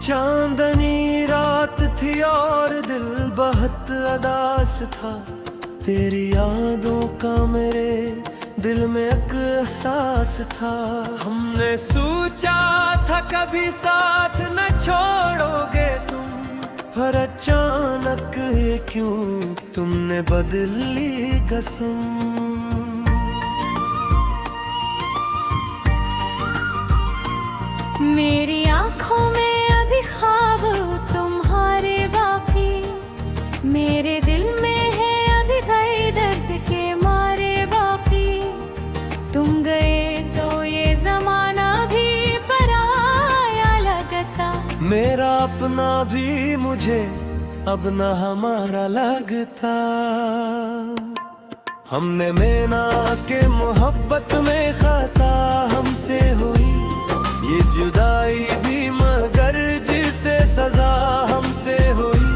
चांदनी रात थी और दिल बहुत उदास था। तेरी यादों का मेरे दिल में एक एहसास था। हमने सोचा था कभी साथ न छोड़ोगे तुम, पर अचानक ये क्यों तुमने बदल ली कसम। मेरी आँखों में अभी ख्वाब तुम्हारे बाकी, मेरे दिल में है अभी गए दर्द के मारे बाकी। तुम गए तो ये जमाना भी पराया लगता, मेरा अपना भी मुझे अब न हमारा लगता। हमने मेना के मोहब्बत में खता हमसे हुई, ये जुदाई भी मगर जिसे सजा हमसे हुई।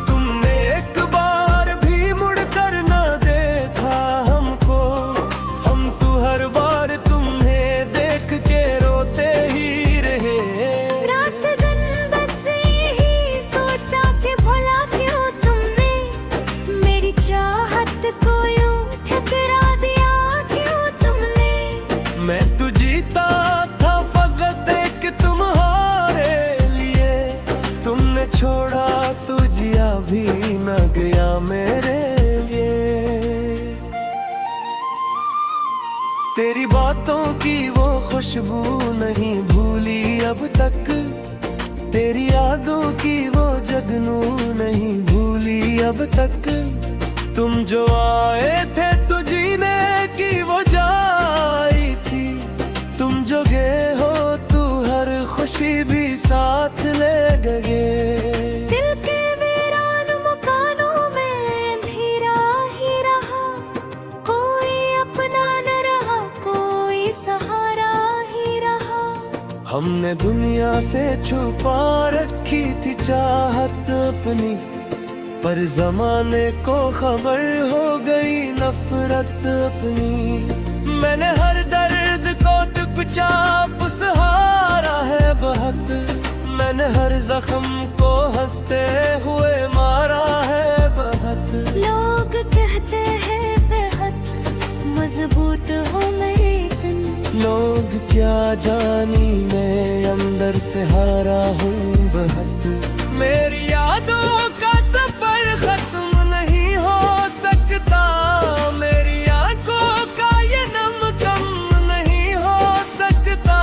तुमने एक बार भी मुड़कर न देखा हमको, हम तो हर बार तुम्हें देख के रोते ही रहे। रात दिन बस यही सोचा कि भला क्यों तुमने मेरी चाहत को यूं ठुकरा दिया, क्यों तुमने। मैं तो जीता था फकत एक तुम्हारे लिए, तुमने छोड़ा तो जिया भी न गया मेरे लिए। तेरी बातों की वो खुशबू नहीं भूली अब तक, तेरी यादों की वो जगनू नहीं भूली अब तक। तुम जो आए थे तो जीने की वो जाई थी, तुम जो गए हो तू हर खुशी भी साथ ले गए। दिल के वीरान मकानों में अंधेरा ही रहा, कोई अपना न रहा, कोई सहारा ही रहा। हमने दुनिया से छुपा रखी थी चाहत अपनी, पर जमाने को खबर हो गई नफरत अपनी। मैंने हर दर्द को चुपचाप सहारा है बहुत, मैंने हर जख्म को हंसते हुए मारा है बहुत। लोग कहते हैं बेहद मजबूत हो मेरे दिन, लोग क्या जानी मैं अंदर से हारा हूँ बहुत। मेरी यादों का सफर खत्म नहीं हो सकता, मेरी आंखों का ये नम कम नहीं हो सकता।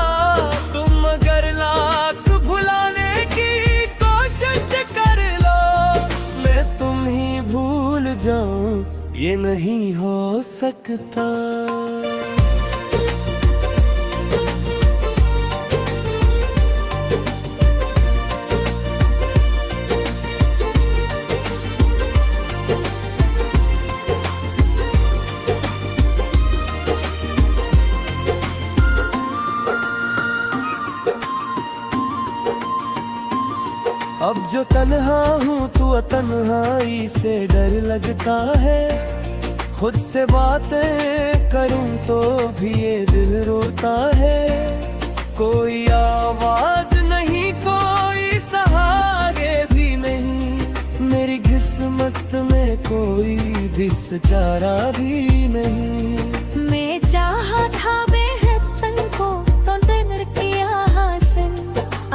तुम अगर लाख भुलाने की कोशिश कर लो, मैं तुम ही भूल जाऊं ये नहीं हो सकता। अब जो तन्हा हूँ तो तन्हाई से डर लगता है, खुद से बातें करूँ तो भी ये दिल रोता है। कोई आवाज नहीं, कोई सहारे भी नहीं, मेरी किस्मत में कोई भी सचारा भी नहीं। मैं चाहा था बेहद को तो दिन किया हासिल,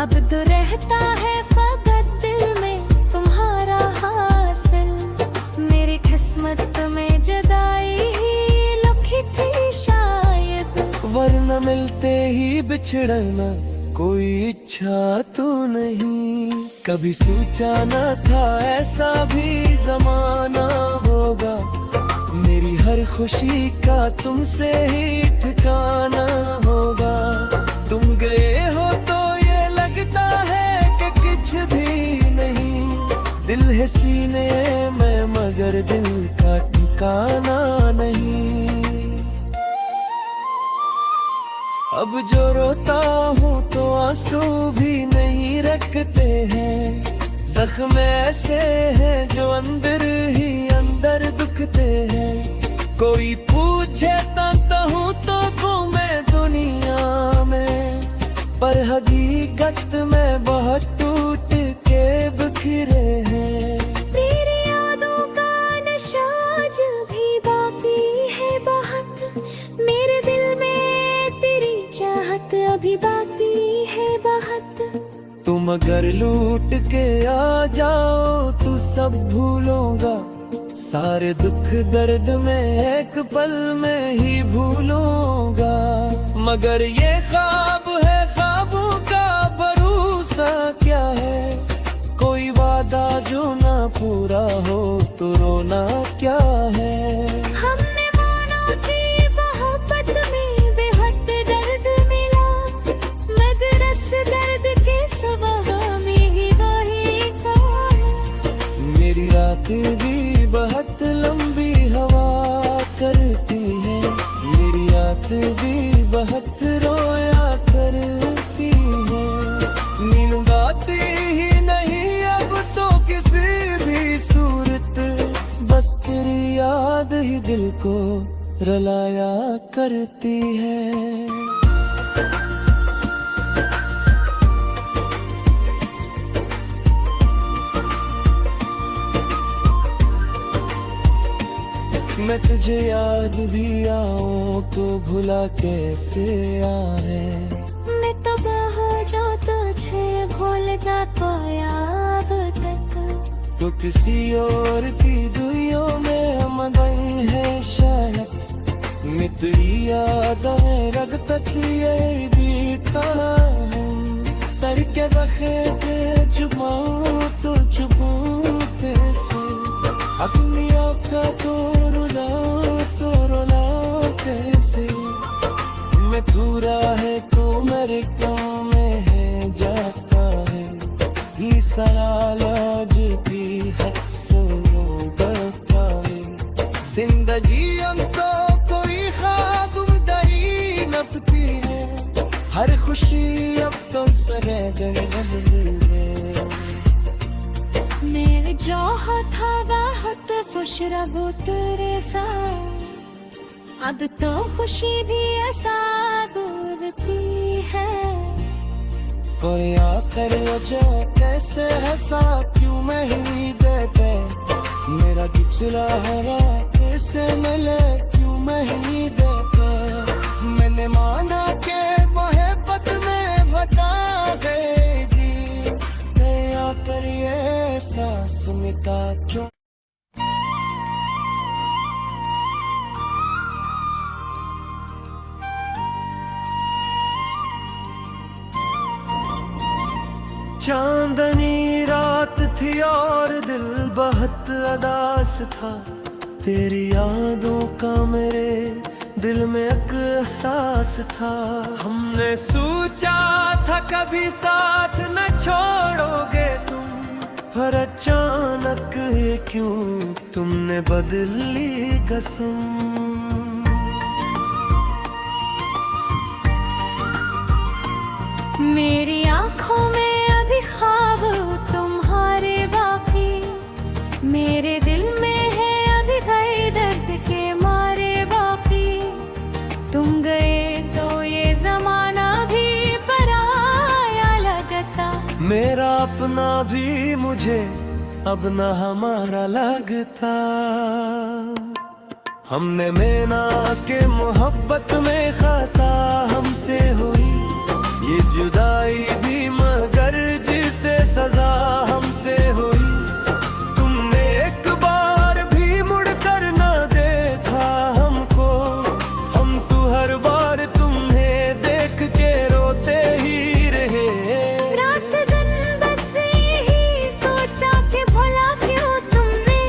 अब तो रहता है फकत दिल में तुम्हारा हासिल। मेरी किस्मत में जुदाई ही लिखी थी शायद, वरना मिलते ही बिछड़ना कोई इच्छा तो नहीं। कभी सोचा न था ऐसा भी जमाना होगा, मेरी हर खुशी का तुमसे ही ठिकाना होगा। तुम गए हो तो ये लगता है कि कुछ भी नहीं, दिल है सीने में मगर दिल का ठिकाना नहीं। अब जो रोता हूँ तो आंसू भी नहीं रखते हैं, जख्म ऐसे हैं जो अंदर ही अंदर दुखते हैं। कोई पूछे तो हूँ तो घूमे दुनिया में, पर हकीकत में बहुत मगर लूट के आ जाओ तू सब भूलूंगा, सारे दुख दर्द में एक पल में ही भूलूंगा। मगर ये ख्वाब है, ख्वाबों का भरोसा क्या है, कोई वादा जो ना पूरा हो तो रोना क्या है। हमने माना कि मोहब्बत में बेहद दर्द मिला, मगर इस दर्द के सिवा में ही वही था। मेरी रातें भी बहुत लंबी हवा करती है, मेरी रातें भी बहुत रोया करती है। नींद आती ही नहीं अब तो किसी भी सूरत, बस तेरी याद ही दिल को रुलाया करती है। मैं तुझे याद भी आऊं तो भुला कैसे आए, मैं तो बहुत जो तुझे भूल ना पाया अब तक। तो किसी और की दुइयों में मगन है शायद, मित्री याद है रग तक यही दिखा हूँ। करके रखे थे छुपाऊं तो छुपाऊं कैसे, अपनी आँखों को रुलाऊं कैसे। मैं दूरा है तो मेरे काम में है जाता है, ये सलाल आज भी है सुनो बताए। जिंदगी तो कोई ख्वाब दही नपती है, हर खुशी अब तो सरेगन है। मेरे जो था बहुत खुश रहो तेरे साथ, अब तो खुशी भी ऐसा बोलती है। कोई आकर वजह कैसे हंसा क्यों नहीं देते, मेरा पिछला हवा कैसे मिले क्यों नहीं देते। मैंने माना के मोहब्बत में भटका गई थी, आकर ये सांस मिटा क्यों। चांदनी रात थी और दिल बहुत उदास था, तेरी यादों का मेरे दिल में एक एहसास था। हमने सोचा था कभी साथ न छोड़ोगे तुम, पर अचानक ये क्यों तुमने बदल ली कसम। मेरी आँखों में अभी ख्वाब तुम्हारे बाकी, मेरे दिल में है अभी दर्द के मारे बाकी। तुम गए तो ये जमाना भी पराया लगता, मेरा अपना भी मुझे अब न हमारा लगता। हमने मेना के मोहब्बत में खता हमसे हुई, ये जुदाई भी मगर जिसे सजा हमसे हुई। तुमने एक बार भी मुड़कर ना देखा हमको, हम तो हर बार तुम्हें देख के रोते ही रहे। रात दिन बस यही सोचा कि भला क्यों तुमने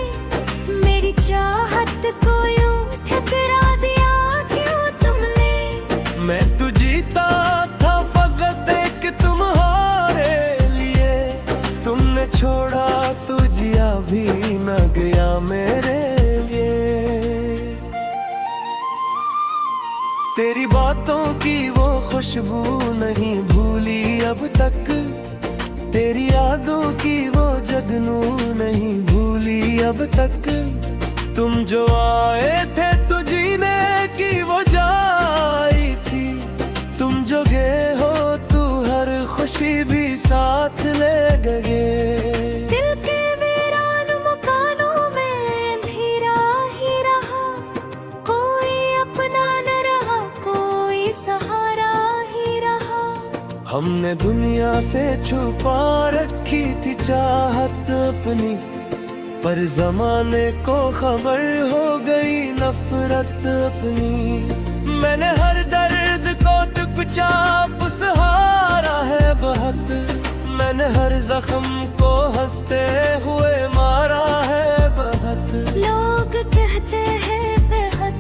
मेरी चाहत को यूं ठुकरा दिया, क्यों तुमने। मैं तो जीता था फकत एक तुम्हारे लिए, तुमने छोड़ा तो जिया भी न गया मेरे लिए। तेरी बातों की वो खुशबू नहीं भूली अब तक, तेरी यादों की वो जगनू नहीं भूली अब तक। तुम जो आए थे तो जीने की वो जाई थी, तुम जो गए हो तू हर खुशी भी साथ ले गए। दिल के वीरान मकानों में अंधेरा ही रहा, कोई अपना न रहा, कोई सहारा ही रहा। हम हमने दुनिया से छुपा रखी थी चाहत अपनी, पर जमाने को खबर हो गई नफरत अपनी। मैंने हर दर्द को चुपचाप सहारा है बहुत, मैंने हर जख्म को हंसते हुए मारा है बहुत। लोग कहते हैं बेहद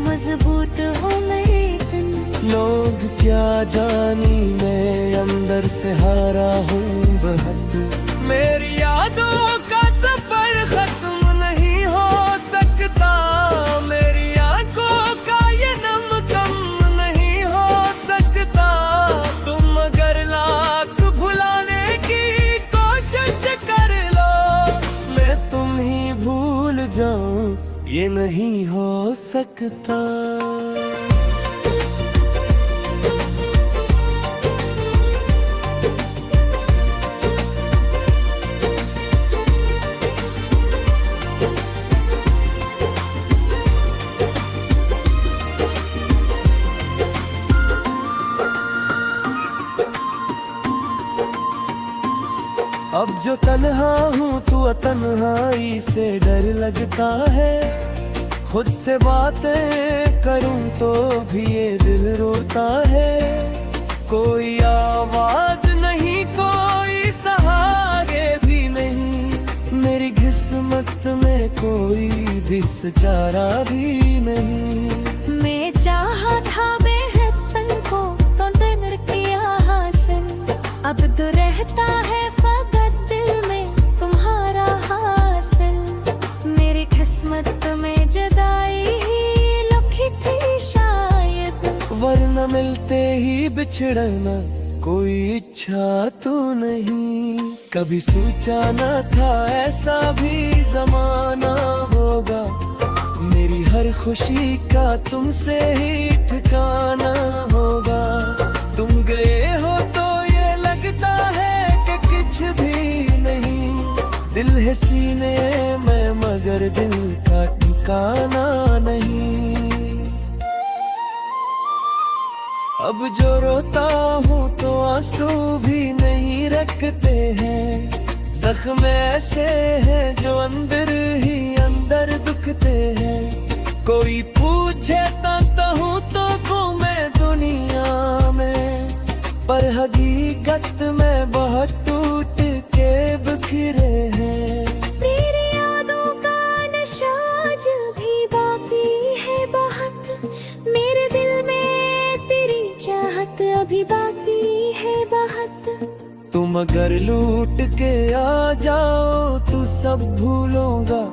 मजबूत हो लेकिन लोग क्या जानी मैं अंदर से हारा हूँ बहुत। मेरी यादों का सफर खत्म नहीं हो सकता, मेरी आंखों का ये नम कम नहीं हो सकता। तुम अगर लाख भुलाने की कोशिश कर लो, मैं तुम ही भूल जाऊं ये नहीं हो सकता। अब जो तन्हा हूँ तू तन्हाई से डर लगता है, खुद से बातें करूँ तो भी ये दिल रोता है। कोई आवाज नहीं, कोई सहारे भी नहीं, मेरी किस्मत में कोई भी सहारा भी नहीं। मैं चाहा था बेहद को तो दिन किया हासिल, अब तो रहता है फकत दिल में तुम्हारा हासिल। मेरी किस्मत में जुदाई ही लिखी थी शायद, वरना मिलते ही बिछड़ना कोई इच्छा तो नहीं। कभी सोचा न था ऐसा भी जमाना होगा, मेरी हर खुशी का तुमसे ही ठिकाना होगा। तुम गए हो तो ये लगता है कि कुछ भी नहीं, दिल है सीने में मगर दिल का ठिकाना नहीं। अब जो रोता हूँ तो आंसू भी नहीं रखते हैं, जख्म ऐसे हैं जो अंदर ही अंदर दुखते हैं। कोई पूछे तो हूँ तो घूमे दुनिया में, पर हकीकत में बहुत टूट के बिखरे हैं। तेरी यादों का नशा आज भी बाकी है बहुत, मेरे दिल में तेरी चाहत अभी बाकी है बहुत। तुम अगर लूट के आ जाओ तो सब भूलूंगा,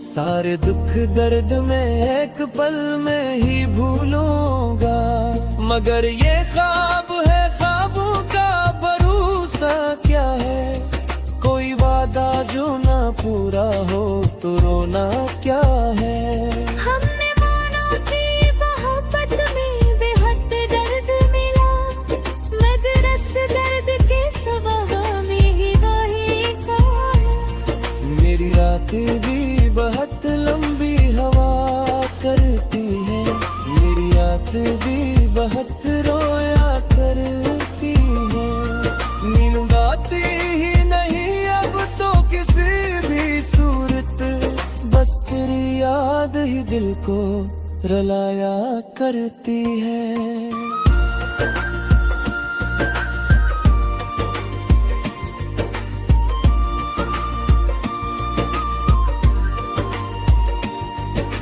सारे दुख दर्द में एक पल में ही भूलूंगा। मगर ये ख्वाब है, ख्वाबों का भरोसा क्या है, कोई वादा जो ना पूरा हो तो रोना क्या है। हमने माना कि मोहब्बत में बेहद दर्द मिला, मगर इस दर्द के सिवा हमें ही वही कहा। मेरी रातें भी बहुत लंबी हवा करती है, मेरी रातें भी बहुत रोया करती है। नींद आती ही नहीं अब तो किसी भी सूरत, बस तेरी याद ही दिल को रुलाया करती है।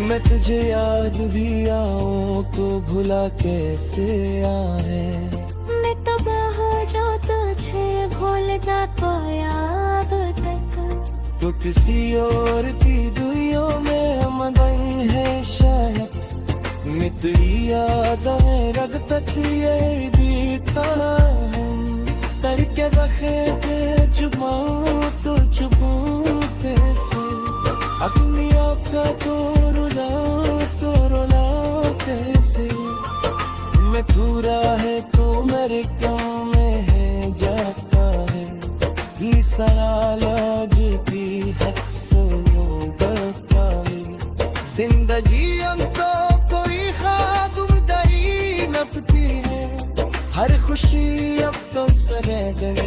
मैं तुझे याद भी आऊं तो भुला कैसे आए, मैं तो बहुत जो तुझे भूलना तो याद तक। तो किसी और की दुनियों में हम गए हैं शायद, मित्री याद में रग तक ये भी था हम। करके रखे थे चुपाऊं तो चुपूं कैसे, अपनी आँखों को रुलाओ कैसे। मैं पूरा है तो मेरे काम में है जाता है, ही सवाल आज की है सुनो बताए। जिंदगी तो कोई ख्वाब दई नपती है, हर खुशी अब तो सरे गए।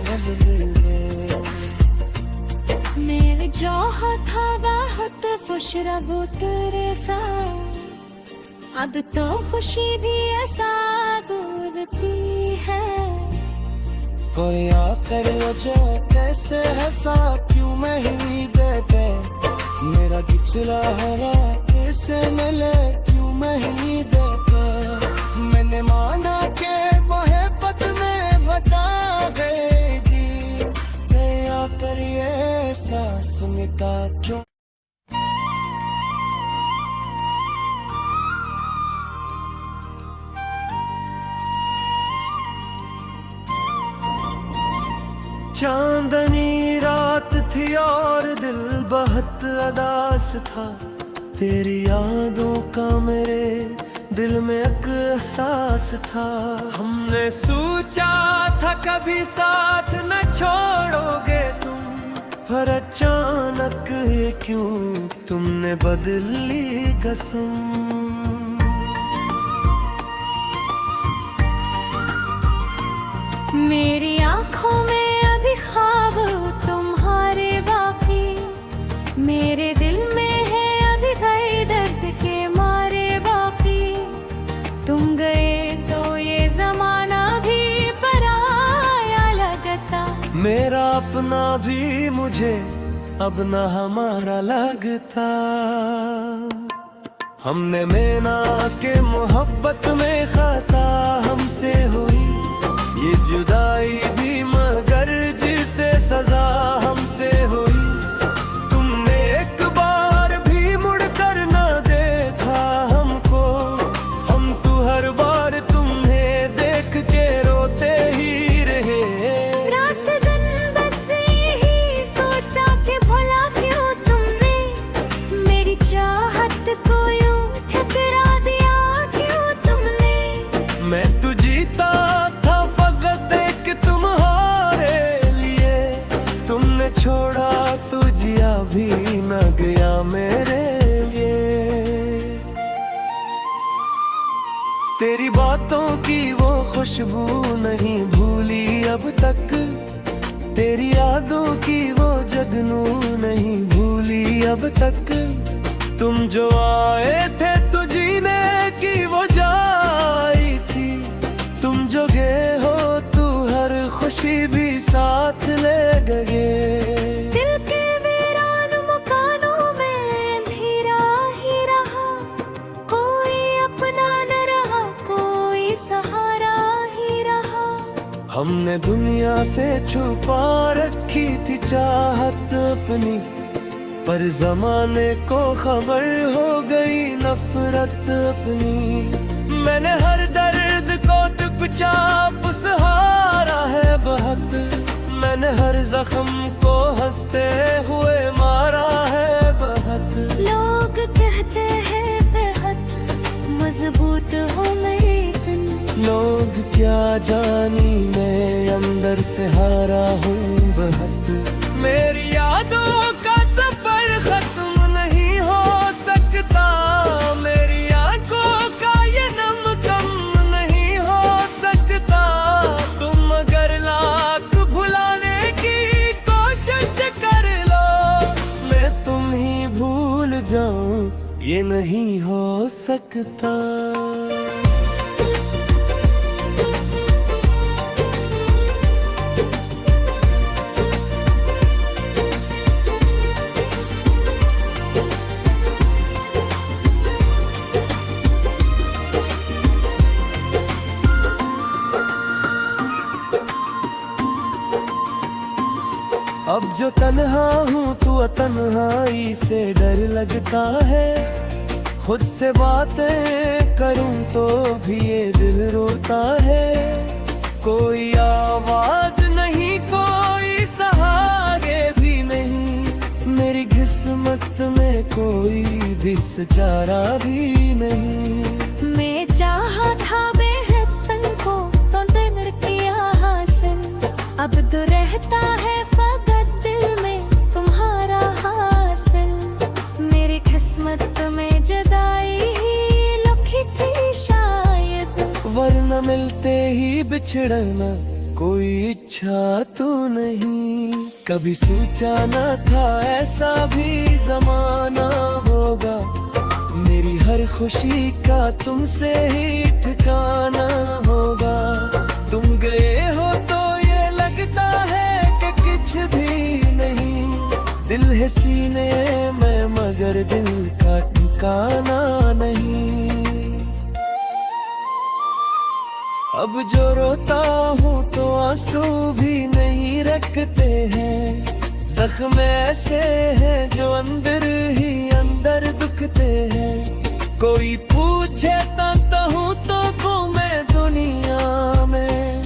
मेरे जो था बहुत खुश रबो तेरे साथ, अब तो खुशी भी ऐसा बोलती है। कोई आकर जो कैसे हंसा क्यों मैं ही देते, मेरा पिछला हरा कैसे मिले क्यों मैं ही देते। मैंने माना के मोहब्बत में बता गई, मैं आकर ये सांस मिटा क्यों। चांदनी रात थी और दिल बहुत उदास था, तेरी यादों का मेरे दिल में एक एहसास था। हमने सोचा था कभी साथ न छोड़ोगे तुम, पर अचानक ये क्यों तुमने बदल ली कसम। मेरी आँखों में अभी ख्वाब तुम्हारे बाकी, मेरे दिल में है अभी गए दर्द के मारे बाकी। तुम गए तो ये जमाना भी पराया लगता, मेरा अपना भी मुझे अब न हमारा लगता। हमने मेना के मोहब्बत में खता हमसे हुई, ये जुदाई भी मगर जिसे सजा हमसे हुई। तुमने एक बार भी मुड़कर न देखा हमको, हम तो हर बार तुम्हें देख के रोते ही रहे। रात दिन बस यही सोचा कि भला क्यों तुमने मेरी चाहत को यूं ठुकरा दिया, क्यों तुमने। मैं तो जीता था फकत एक तुम्हारे लिए, तुमने छोड़ा तो जिया भी न गया मेरे लिए। तेरी बातों की वो खुशबू नहीं भूली अब तक, तेरी यादों की वो जगनू नहीं भूली अब तक। तुम जो आए थे तो जीने की वो जाई थी, तुम जो गए हो तू हर खुशी भी साथ ले गए। दिल के वीरान मकानों में अंधेरा ही रहा, कोई अपना न रहा कोई सहारा ही रहा। हमने दुनिया से छुपा रखी थी चाहत अपनी, पर जमाने को खबर हो गई नफरत अपनी। मैंने हर दर्द को चुपचाप सहारा है बहुत, मैंने हर जख्म को हंसते हुए मारा है बहुत। लोग कहते हैं बेहद मजबूत हो मेरी दिल, लोग क्या जानी मैं अंदर से हारा हूँ बहुत। मेरी यादों का सफर खत्म नहीं हो सकता, मेरी आंखों का ये नम कम नहीं हो सकता। तुम अगर लाख भुलाने की कोशिश कर लो, मैं तुम ही भूल जाऊं ये नहीं हो सकता। अब जो तन्हा हूँ तो तन्हाई से डर लगता है, खुद से बातें करूँ तो भी ये दिल रोता है। कोई आवाज नहीं कोई सहारे भी नहीं, मेरी किस्मत में कोई भी सचारा भी नहीं। मैं चाहा था बेहद को तो दिन किया हासिल, अब तो रहता है फकत दिल में तुम्हारा हासिल। मेरी किस्मत में जुदाई ही लिखी थी शायद, वरना मिलते ही बिछड़ना कोई इच्छा तो नहीं, कभी सोचा न था ऐसा भी जमाना होगा। मेरी हर खुशी का तुमसे ही ठिकाना होगा। तुम गए हो तो ये लगता है कि कुछ भी नहीं, दिल है सीने में मगर दिल का ठिकाना नहीं। अब जो रोता हूँ तो आंसू भी नहीं रखते हैं, जख्म ऐसे हैं जो अंदर ही अंदर दुखते हैं। कोई पूछे हूँ तो घूमे दुनिया में,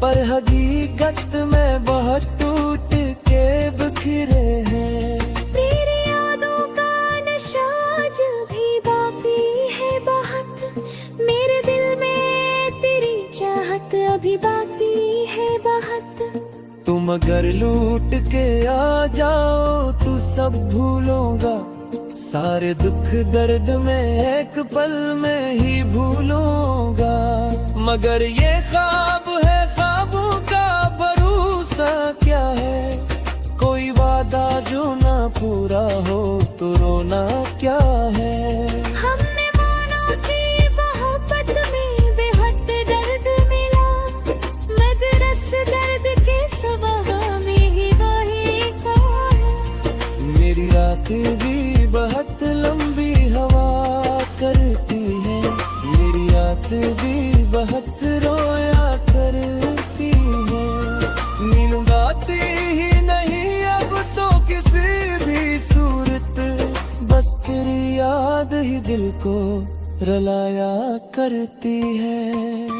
पर हकीकत में बहुत टूट के बिखरे हैं। तेरी यादों का नशा आज भी बाकी है बहुत, मेरे दिल में तेरी चाहत अभी बाकी है बहुत। तुम अगर लूट के आ जाओ तो सब भूलूंगा, सारे दुख दर्द में एक पल में ही भूलूंगा। मगर ये ख्वाब है, ख्वाबों का भरोसा क्या है, कोई वादा जो ना पूरा हो तो रोना क्या है। हमने माना कि मोहब्बत में बेहद दर्द मिला, मगर इस दर्द के सिवा में ही वही था। मेरी रातें भी बहुत लंबी हवा करती है, मेरी रातें भी बहुत रोया करती है। नींद आती ही नहीं अब तो किसी भी सूरत, बस तेरी याद ही दिल को रुलाया करती है।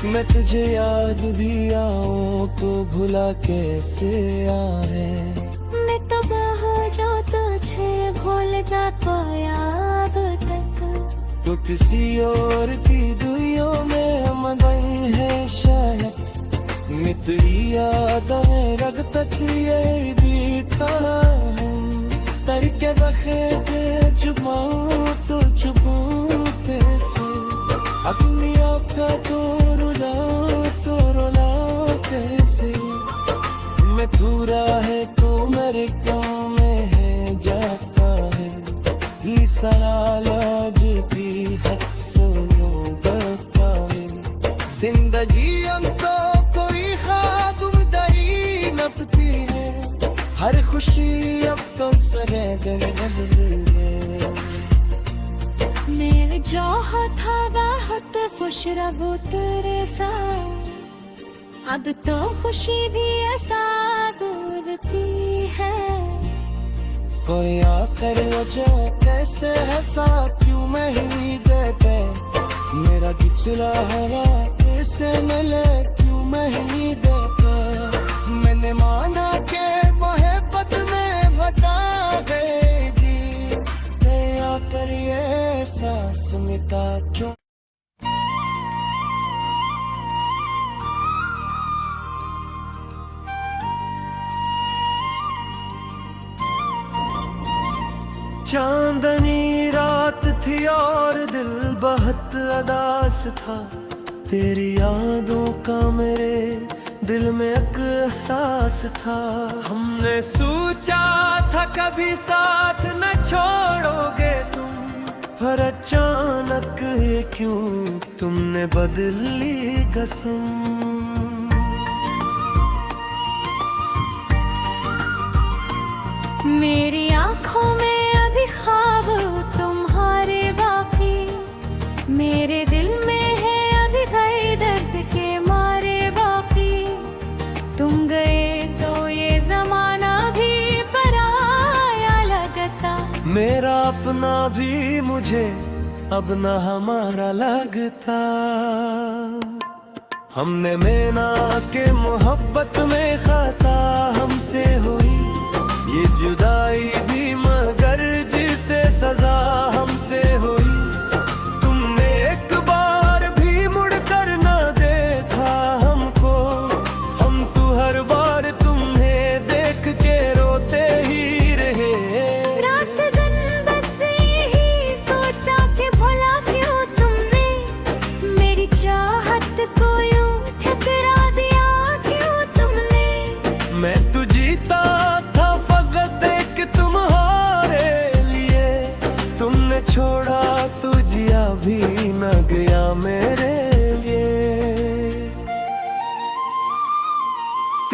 मैं तुझे याद भी आऊं तो भुला कैसे आए। मैं तो बहुत जो तुझे भूलता को याद तक, तो किसी और की दुनिया में मगन है शायद। मित्री याद में रग तक यही भी था, करके रखे थे छुपाऊं तो छुपाऊं कैसे, अपनी आँखों को रुला कैसे। मैं दूरा है तो मेरे काम में है जाता है, ये सलाज भी हद सुनो बता है। जिंदगी तो कोई ख्वाब दही नपती है, हर खुशी अब तो सरे दिन है। मेरे जो था बहुत खुश रबो तेरे साथ, अब तो खुशी भी ऐसा बोलती है। कोई आकर वजह कैसे है साथ क्यों मैं ही देते, मेरा पिछला हवा कैसे मिले क्यों मैं ही देते। मैंने माना के मोहब्बत में भटका गई, आकर ये सांस मिटा क्यों। चांदनी रात थी और दिल बहुत उदास था, तेरी यादों का मेरे दिल में एक एहसास था। हमने सोचा था कभी साथ न छोड़ोगे तुम, पर अचानक ये क्यों तुमने बदल ली कसम। मेरी आँखों में अभी ख्वाब तुम्हारे बाकी, मेरे दिल में है अभी भय दर्द के मारे बाकी। तुम गए तो ये जमाना भी पराया लगता, मेरा अपना भी मुझे अब न हमारा लगता। हमने मेना के मोहब्बत में खाता हमसे हुई, ये जुदाई भी मगर जिसे सजा हमसे हुई। तुमने एक बार भी मुड़ कर ना देखा हमको, हम तो हर बार तुम्हें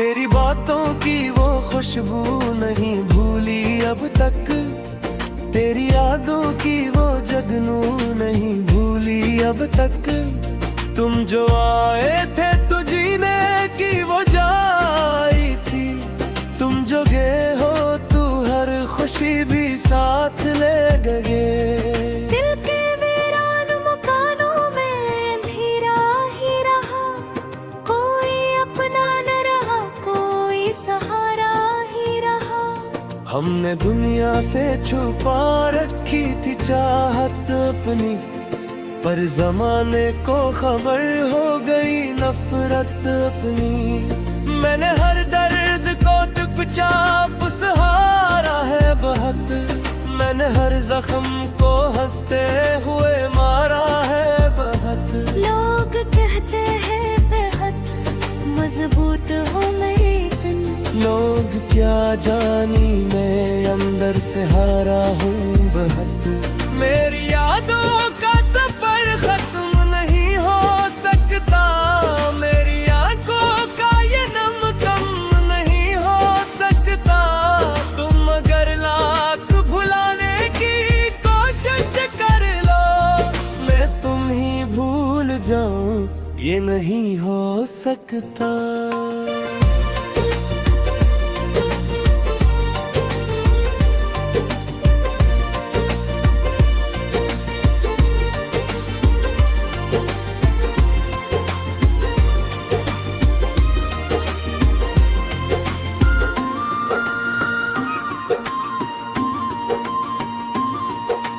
तेरी बातों की वो खुशबू नहीं भूली अब तक, तेरी यादों की वो जगनू नहीं भूली अब तक। तुम जो आए थे तो जीने की वो जाई थी, तुम जो गए हो तू हर खुशी भी साथ ले गए। दिल के वीरान मकानों में अंधेरा ही रहा, कोई अपना न रहा, कोई सहारा ही रहा। हमने दुनिया से छुपा रखी थी चाहत अपनी, पर जमाने को खबर हो गई नफरत अपनी। मैंने हर दर्द को चुपचाप सहारा है बहुत, मैंने हर जख्म को हंसते हुए मारा है बहुत। लोग कहते हैं बेहद मजबूत हो लेकिन, लोग क्या जानी मैं अंदर से हारा हूँ बहुत। मेरी यादों का सफर खत्म नहीं हो सकता, मेरी आंखों का ये नम कम नहीं हो सकता। तुम अगर लाख भुलाने की कोशिश कर लो, मैं तुम ही भूल जाऊं ये नहीं हो सकता।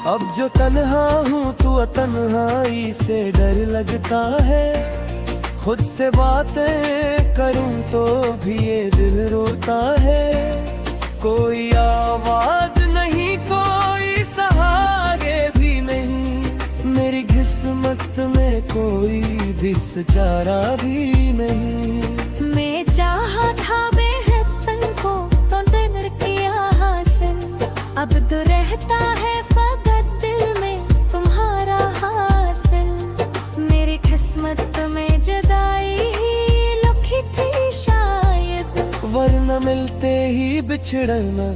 अब जो तन्हा हूँ तो तन्हाई से डर लगता है, खुद से बातें करूँ तो भी ये दिल रोता है। कोई आवाज नहीं, कोई सहारे भी नहीं, मेरी किस्मत में कोई भी सचारा भी नहीं। मैं चाहा था बेहद तनको तो दिन किया हासिल, अब तो रहता है फकत दिल में तुम्हारा हासिल। मेरी किस्मत में जुदाई ही लिखी थी शायद, वरना मिलते ही बिछड़ना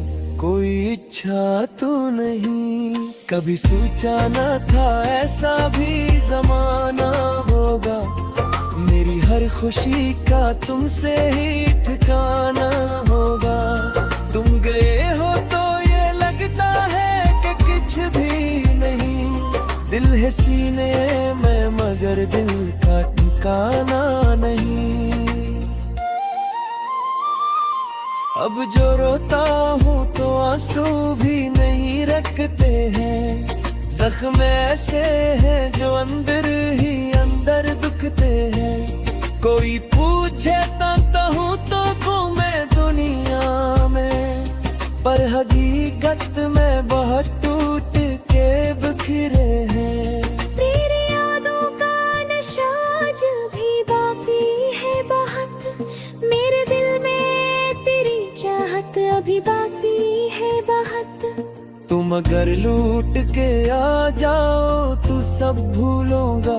कोई इच्छा तो नहीं। कभी सोचा न था ऐसा भी जमाना होगा, मेरी हर खुशी का तुमसे ही ठिकाना होगा। तुम गए हो तो ये लगता है कि कुछ भी नहीं, दिल है सीने में मगर दिल का ठिकाना नहीं। अब जो रोता हूँ तो आंसू भी नहीं रखते हैं, जख्म ऐसे हैं जो अंदर ही अंदर दुखते हैं। कोई पूछे तो हूँ तो घूमे दुनिया में, पर हकीकत में बहुत टूट के बिखरे हैं। तेरी यादों का नशा आज भी बाकी है बहुत, मेरे दिल में तेरी चाहत अभी बाकी है बहुत। तुम अगर लूट के आ जाओ तो सब भूलूंगा,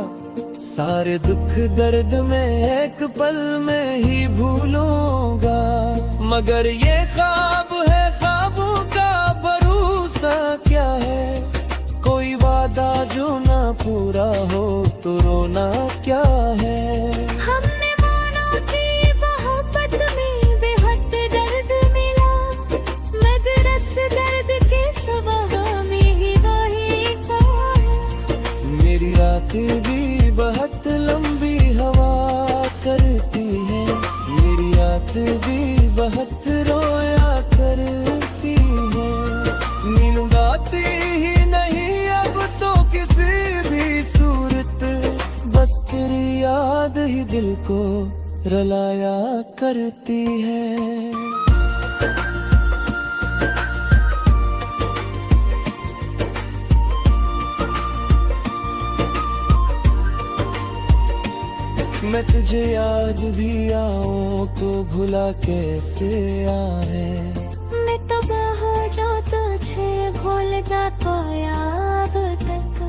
सारे दुख दर्द में एक पल में ही भूलूंगा। मगर ये ख्वाब है, ख्वाबों का भरोसा क्या है, कोई वादा जो ना पूरा हो तो रोना क्या है। हमने माना कि मोहब्बत में बेहद दर्द मिला, मगर इस दर्द के सिवा हमें ही वही कहा है। मेरी रातें भी बहुत लंबी हवा करती है, मेरी रातें भी बहुत रोया करती है। नींद आती ही नहीं अब तो किसी भी सूरत, बस तेरी याद ही दिल को रुलाया करती है। मैं तुझे याद भी आऊं तो भुला कैसे आए। मैं तो बाहर जो तुझे भूलना तो याद तक,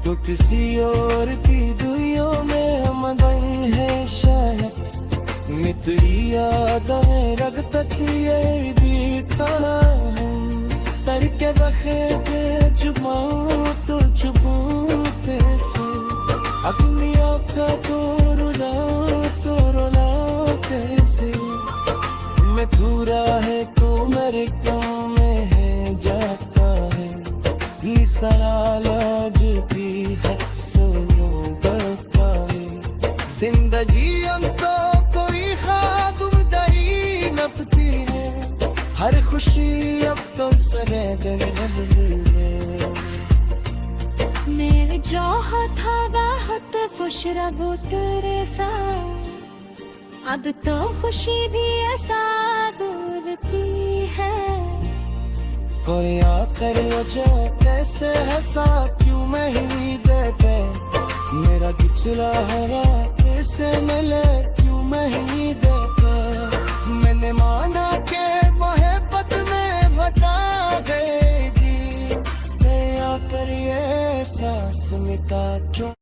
तो किसी और की दुइयों में हम बन है शायद। मैं तेरी याद दमे रग तक ये दिखा हम करके रखे थे छुपाऊं तो छुपाऊं कैसे अपनी आँखों को रुलाऊं कैसे मैं दूरा है तो मेरे काम में है जाता है ये सलाज भी है सुनो बरपाए जिंदगी हम तो कोई ख्वाब दरी नपती है हर खुशी अब तो सरेदन है मेरे जौहर था बहुत खुश रबो तेरे साथ अब तो खुशी भी ऐसा बोलती है कोई आकर वजह कैसे है साथ क्यों मैं ही देते मेरा पिछला हवा कैसे मिले क्यों मैं ही देते मैंने माना के मोहब्बत में भटा गई थी आकर ये सांस मिटा क्यों